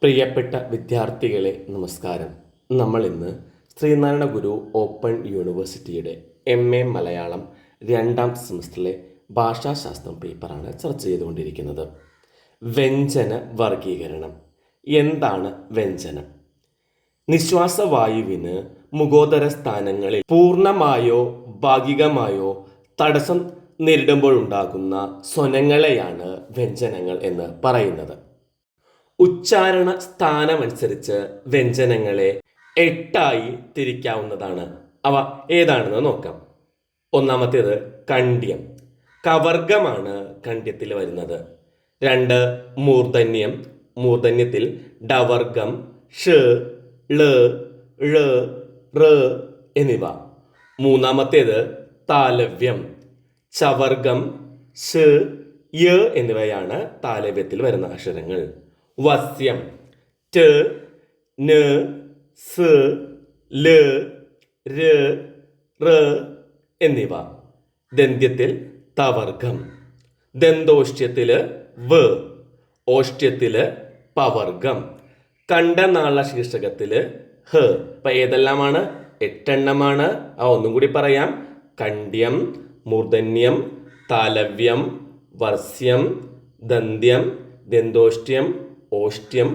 പ്രിയപ്പെട്ട വിദ്യാർത്ഥികളെ നമസ്കാരം. നമ്മൾ ഇന്ന് ശ്രീനാരായണ ഗുരു ഓപ്പൺ യൂണിവേഴ്സിറ്റിയുടെ MA മലയാളം 2ാം സെമസ്റ്ററിലെ ഭാഷാശാസ്ത്രം പേപ്പറാണ് ചർച്ച ചെയ്തുകൊണ്ടിരിക്കുന്നത്. വ്യഞ്ജന വർഗീകരണം. എന്താണ് വ്യഞ്ജനം? നിശ്വാസവായുവിന് മുഖോദര സ്ഥാനങ്ങളിൽ പൂർണ്ണമായോ ഭാഗികമായോ തടസ്സം നേരിടുമ്പോഴുണ്ടാകുന്ന സ്വനങ്ങളെയാണ് വ്യഞ്ജനങ്ങൾ എന്ന് പറയുന്നത്. ഉച്ചാരണ സ്ഥാനമനുസരിച്ച് വ്യഞ്ജനങ്ങളെ 8ആയി തിരിക്കാവുന്നതാണ്. അവ ഏതാണെന്ന് നോക്കാം. ഒന്നാമത്തേത് കണ്ഡ്യം. കവർഗമാണ് കണ്ഡ്യത്തിൽ വരുന്നത്. 2 മൂർധന്യം. മൂർധന്യത്തിൽ ഡവർഗം, ഷ്, ള്, ഴ്, റ് എന്നിവ. മൂന്നാമത്തേത് താലവ്യം. ചവർഗം, ഷ്, യ് എന്നിവയാണ് താലവ്യത്തിൽ വരുന്ന അക്ഷരങ്ങൾ. വസ്യം. ട്, ന്, സ്, ല്, ര്, റ് എന്നിവ. ദന്ത്യത്തിൽ തവർഗം. ദന്തോഷ്ട്യത്തില് വ്. ഓഷ്ട്യത്തില് പവർഗം. കണ്ഠനാള ശീർഷകത്തില് ഹ്. ഇപ്പൊ ഏതെല്ലാമാണ്? 8 എണ്ണമാണ്. ഒന്നും കൂടി പറയാം. കണ്ഡ്യം, മൂർധന്യം, താലവ്യം, വസ്യം, ദന്ത്യം, ദന്തോഷ്ട്യം, ഓഷ്ട്യം,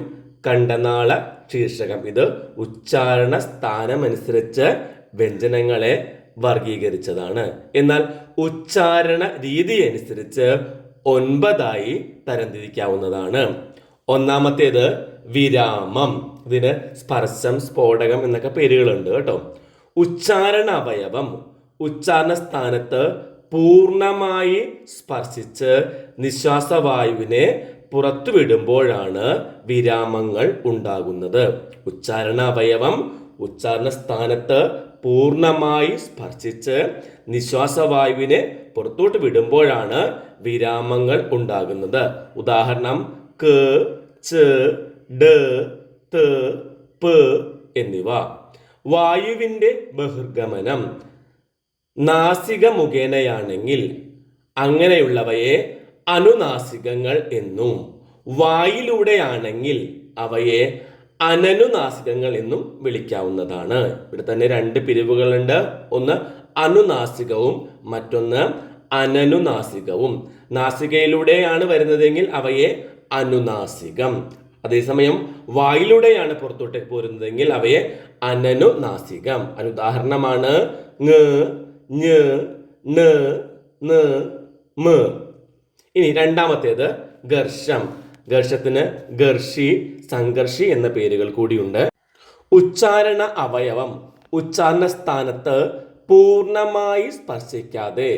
കണ്ഠനാള ശീർഷകം. ഇത് ഉച്ചാരണ സ്ഥാനമനുസരിച്ച് വ്യഞ്ജനങ്ങളെ വർഗീകരിച്ചതാണ്. എന്നാൽ ഉച്ചാരണ രീതി അനുസരിച്ച് 9ആയി തരംതിരിക്കാവുന്നതാണ്. ഒന്നാമത്തേത് വിരാമം. ഇതിന് സ്പർശം, സ്ഫോടകം എന്നൊക്കെ പേരുകളുണ്ട് കേട്ടോ. ഉച്ചാരണ അവയവം ഉച്ചാരണ സ്ഥാനത്ത് പൂർണ്ണമായി സ്പർശിച്ച് നിശ്വാസവായുവിനെ പുറത്തുവിടുമ്പോഴാണ് വിരാമങ്ങൾ ഉണ്ടാകുന്നത്. ഉച്ചാരണ അവയവം ഉച്ചാരണ സ്ഥാനത്ത് പൂർണ്ണമായി സ്പർശിച്ച് നിശ്വാസവായുവിനെ പുറത്തോട്ട് വിടുമ്പോഴാണ് വിരാമങ്ങൾ ഉണ്ടാകുന്നത്. ഉദാഹരണം ക, ച, ഡ, ത, പ എന്നിവ. വായുവിൻ്റെ ബഹിർഗമനം നാസിക മുഖേനയാണെങ്കിൽ അങ്ങനെയുള്ളവയെ അനുനാസികങ്ങൾ എന്നും, വായിലൂടെയാണെങ്കിൽ അവയെ അനനുനാസികങ്ങൾ എന്നും വിളിക്കാവുന്നതാണ്. ഇവിടെ തന്നെ 2 പിരിവുകളുണ്ട്. ഒന്ന് അനുനാസികവും മറ്റൊന്ന് അനനുനാസികവും. നാസികയിലൂടെയാണ് വരുന്നതെങ്കിൽ അവയെ അനുനാസികം. അതേസമയം വായിലൂടെയാണ് പുറത്തോട്ടേക്ക് പോരുന്നതെങ്കിൽ അവയെ അനനുനാസികം. ഉദാഹരണമാണ് ങ, ഞ, ന, ന, മ. ഇനി രണ്ടാമത്തേത് ഘർഷം. ഘർഷത്തിന് ഘർഷി, സംഘർഷി എന്ന പേരുകൾ കൂടിയുണ്ട്. ഉച്ചാരണ അവയവം ഉച്ചാരണ സ്ഥാനത്ത് പൂർണ്ണമായി സ്പർശിക്കാതെ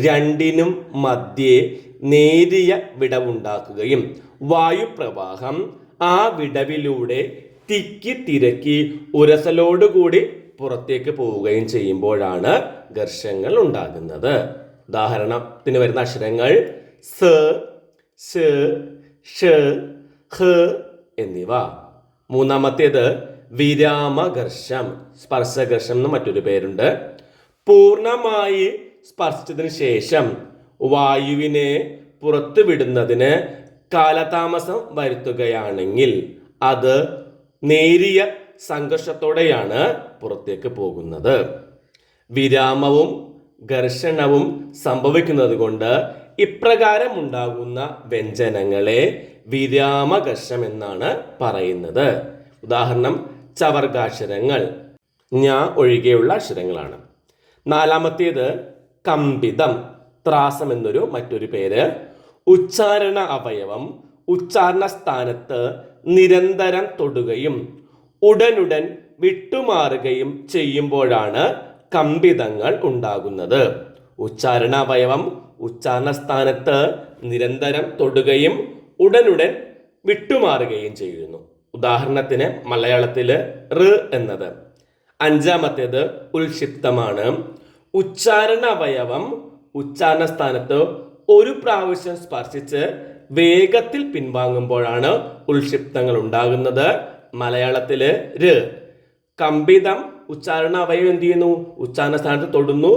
2നും മധ്യേ നേരിയ വിടവുണ്ടാക്കുകയും വായുപ്രവാഹം ആ വിടവിലൂടെ തിക്കി തിരക്കി ഉരസലോടുകൂടി പുറത്തേക്ക് പോവുകയും ചെയ്യുമ്പോഴാണ് ഘർഷങ്ങൾ ഉണ്ടാകുന്നത്. ഉദാഹരണത്തിന് വരുന്ന അക്ഷരങ്ങൾ സ, ശ, ഷ, ഹ എന്നിവ. മൂന്നാമത്തേത് വിരാമഘർഷം. സ്പർശഘർഷം എന്ന് മറ്റൊരു പേരുണ്ട്. പൂർണ്ണമായി സ്പർശിച്ചതിന് ശേഷം വായുവിനെ പുറത്തു വിടുന്നതിന് കാലതാമസം വരുത്തുകയാണെങ്കിൽ അത് നേരിയ സംഘർഷത്തോടെയാണ് പുറത്തേക്ക് പോകുന്നത്. വിരാമവും ഘർഷണവും സംഭവിക്കുന്നത് കൊണ്ട് ഇപ്രകാരം ഉണ്ടാകുന്ന വ്യഞ്ജനങ്ങളെ വിരാമഘർഷം എന്നാണ് പറയുന്നത്. ഉദാഹരണം ചവർഗാക്ഷരങ്ങൾ, ഞ ഒഴികെയുള്ള അക്ഷരങ്ങളാണ്. നാലാമത്തേത് കമ്പിതം. ത്രാസം എന്നൊരു മറ്റൊരു പേര്. ഉച്ചാരണ അവയവം ഉച്ചാരണ സ്ഥാനത്ത് നിരന്തരം തൊടുകയും ഉടനുടൻ വിട്ടുമാറുകയും ചെയ്യുമ്പോഴാണ് കമ്പിതങ്ങൾ ഉണ്ടാകുന്നത്. ഉച്ചാരണ അവയവം ഉച്ചാരണ സ്ഥാനത്ത് നിരന്തരം തൊടുകയും ഉടനുടൻ വിട്ടുമാറുകയും ചെയ്യുന്നു. ഉദാഹരണത്തിന് മലയാളത്തില് റ് എന്നത്. അഞ്ചാമത്തേത് ഉൽക്ഷിപ്തമാണ്. ഉച്ചാരണ അവയവം ഉച്ചാരണ സ്ഥാനത്ത് ഒരു പ്രാവശ്യം സ്പർശിച്ച് വേഗത്തിൽ പിൻവാങ്ങുമ്പോഴാണ് ഉൽക്ഷിപ്തങ്ങൾ ഉണ്ടാകുന്നത്. മലയാളത്തില് ര്. കമ്പിതം ഉച്ചാരണ അവയവം എന്ത് ചെയ്യുന്നു? ഉച്ചാരണ സ്ഥാനത്ത് തൊടുന്നു,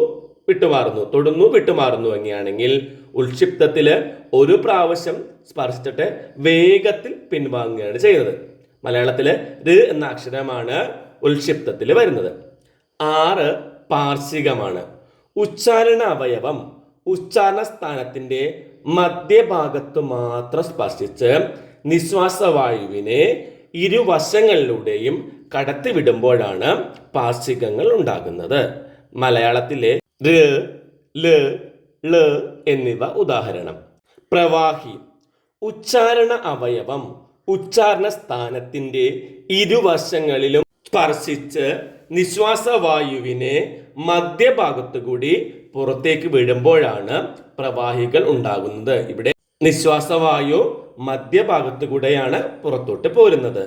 വിട്ടുമാറുന്നു, തൊടുന്നു, വിട്ടുമാറുന്നു എങ്ങനെയാണെങ്കിൽ ഉൽക്ഷിപ്തത്തില് ഒരു പ്രാവശ്യം സ്പർശിച്ചിട്ട് വേഗത്തിൽ പിൻവാങ്ങുകയാണ് ചെയ്യുന്നത്. മലയാളത്തില് ഋ എന്ന അക്ഷരമാണ് ഉൽക്ഷിപ്തത്തിൽ വരുന്നത്. 6 പാർശ്വികമാണ്. ഉച്ചാരണ അവയവം ഉച്ചാരണ സ്ഥാനത്തിന്റെ മധ്യഭാഗത്ത് മാത്രം സ്പർശിച്ച് നിശ്വാസവായുവിനെ ഇരുവശങ്ങളിലൂടെയും കടത്തിവിടുമ്പോഴാണ് പാർശ്വികങ്ങൾ ഉണ്ടാകുന്നത്. മലയാളത്തിലെ ഋ, ല്, ള് എന്നിവ ഉദാഹരണം. പ്രവാഹി ഉച്ചാരണ അവയവം ഉച്ചാരണ സ്ഥാനത്തിന്റെ ഇരുവശങ്ങളിലും സ്പർശിച്ച് നിശ്വാസവായുവിനെ മധ്യഭാഗത്തു കൂടി പുറത്തേക്ക് വിടുമ്പോഴാണ് പ്രവാഹികൾ ഉണ്ടാകുന്നത്. ഇവിടെ നിശ്വാസവായു മധ്യഭാഗത്തു കൂടെയാണ് പുറത്തോട്ട് പോരുന്നത്.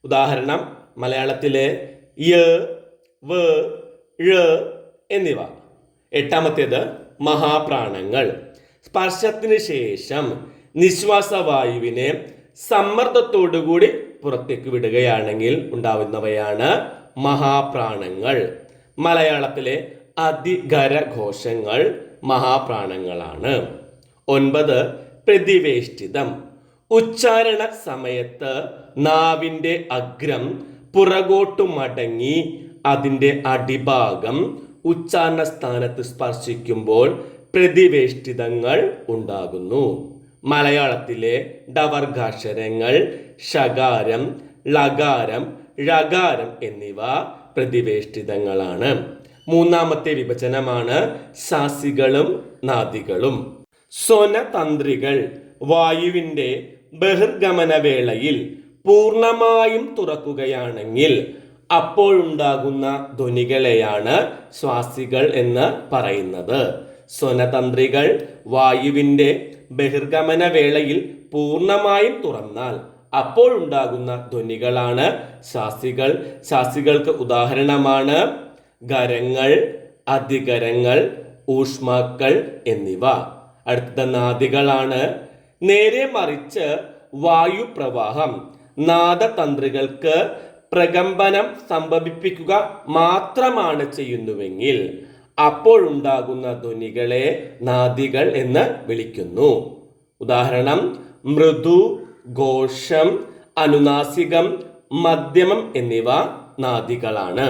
ഉദാഹരണം മലയാളത്തിലെ യ, വ്, ഴ എന്നിവ. 8ാമത്തേത് മഹാപ്രാണങ്ങൾ. സ്പർശത്തിന് ശേഷം നിശ്വാസവായുവിനെ സമ്മർദ്ദത്തോടുകൂടി പുറത്തേക്ക് വിടുകയാണെങ്കിൽ ഉണ്ടാവുന്നവയാണ് മഹാപ്രാണങ്ങൾ. മലയാളത്തിലെ അധികരഘോഷങ്ങൾ മഹാപ്രാണങ്ങളാണ്. 9 പ്രതിവേഷ്ടിതം. ഉച്ചാരണ സമയത്ത് നാവിന്റെ അഗ്രം പുറകോട്ടു മടങ്ങി അതിന്റെ അടിഭാഗം ഉച്ചാരണ സ്ഥാനത്ത് സ്പർശിക്കുമ്പോൾ പ്രതിവേഷ്ടിതങ്ങൾ ഉണ്ടാകുന്നു. മലയാളത്തിലെ ഡവർഗാക്ഷരങ്ങൾ ഷകാരം, ലകാരം, ഴകാരം എന്നിവ പ്രതിവേഷ്ടിതങ്ങളാണ്. 3ാമത്തെ വിഭജനമാണ് ശാസികളും നാദികളും. സ്വനതന്ത്രികൾ വായുവിന്റെ ബഹിർഗമന വേളയിൽ പൂർണ്ണമായും തുറക്കുകയാണെങ്കിൽ അപ്പോഴുണ്ടാകുന്ന ധ്വനികളെയാണ് ശ്വാസികൾ എന്ന് പറയുന്നത്. സ്വനതന്ത്രികൾ വായുവിന്റെ ബഹിർഗമന വേളയിൽ പൂർണ്ണമായും തുറന്നാൽ അപ്പോഴുണ്ടാകുന്ന ധ്വനികളാണ് ശ്വാസികൾ. ശ്വാസികൾക്ക് ഉദാഹരണമാണ് ഖരങ്ങൾ, അധികരങ്ങൾ, ഊഷ്മാക്കൾ എന്നിവ. അടുത്ത നാദികളാണ്. നേരെ മറിച്ച് വായുപ്രവാഹം നാദതന്ത്രികൾക്ക് പ്രകമ്പനം സംഭവിപ്പിക്കുക മാത്രമാണ് ചെയ്യുന്നുവെങ്കിൽ അപ്പോഴുണ്ടാകുന്ന ധ്വനികളെ നാദികൾ എന്ന് വിളിക്കുന്നു. ഉദാഹരണം മൃദു, ഘോഷം, അനുനാസികം, മധ്യമം എന്നിവ നാദികളാണ്.